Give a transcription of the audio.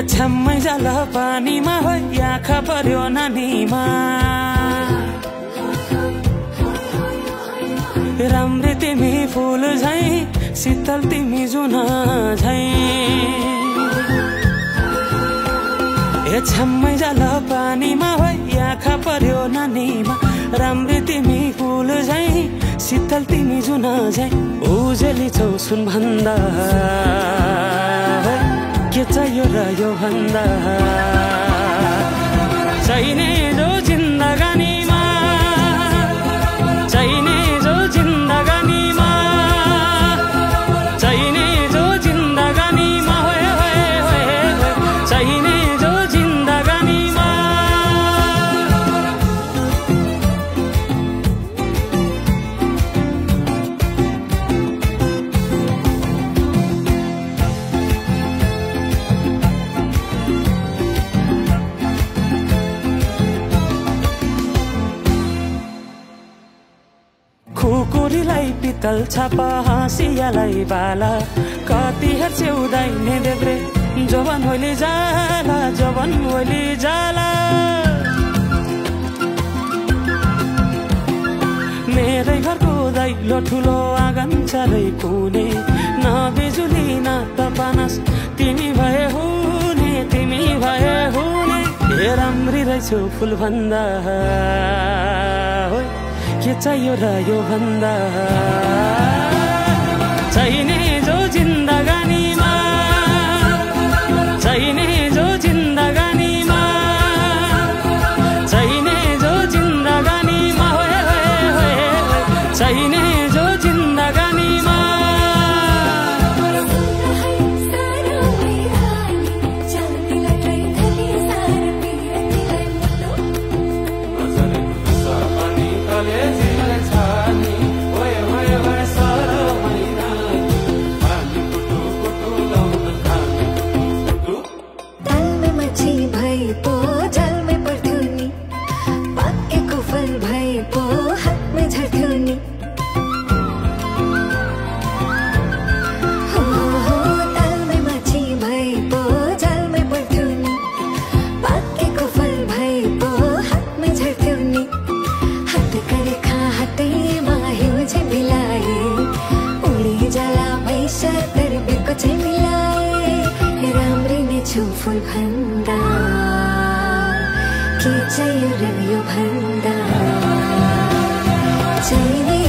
छ्याम्मै जाल पानीमा हो आँखा पर्यो नानीमा राम्री तिमी फूल झै शीतल तिमी जुन झै छ्याम्मै जाल पानीमा हो आँखा पर्यो नानीमा राम्री तिमी फूल झै शीतल तिमी जुन झै उजेली छौ सुन भन्दा के चाहियो र यो भन्दा चाहिने जो जिन्दगानीमा चाहिने जो जिन्दगानीमा चाहिने जो जिन्दगानीमा चाहिने जो जिन्दगानीमा खुकुरीलाई पितल छापा हाँसियालाई बाला कति हेर्छौ दाइने देब्रे जवान होली जाला जवान होली जाला मेरै घरको दैलो ठुलो आँगन चारै कुने न बिजुली न त पानस तिमी भए हुने तिमी भए हुने हे राम्री रहेछौ फुल भन्दा के चाहियो र यो भन्दा चाहिने जो जिन्दगानीमा चाहिने जो जिन्दगानीमा चाहिने जो जिन्दगानीमा चाहिने जो जिन्दगानीमा फूल भन्दा के चाहियो र यो भन्दा चाहिने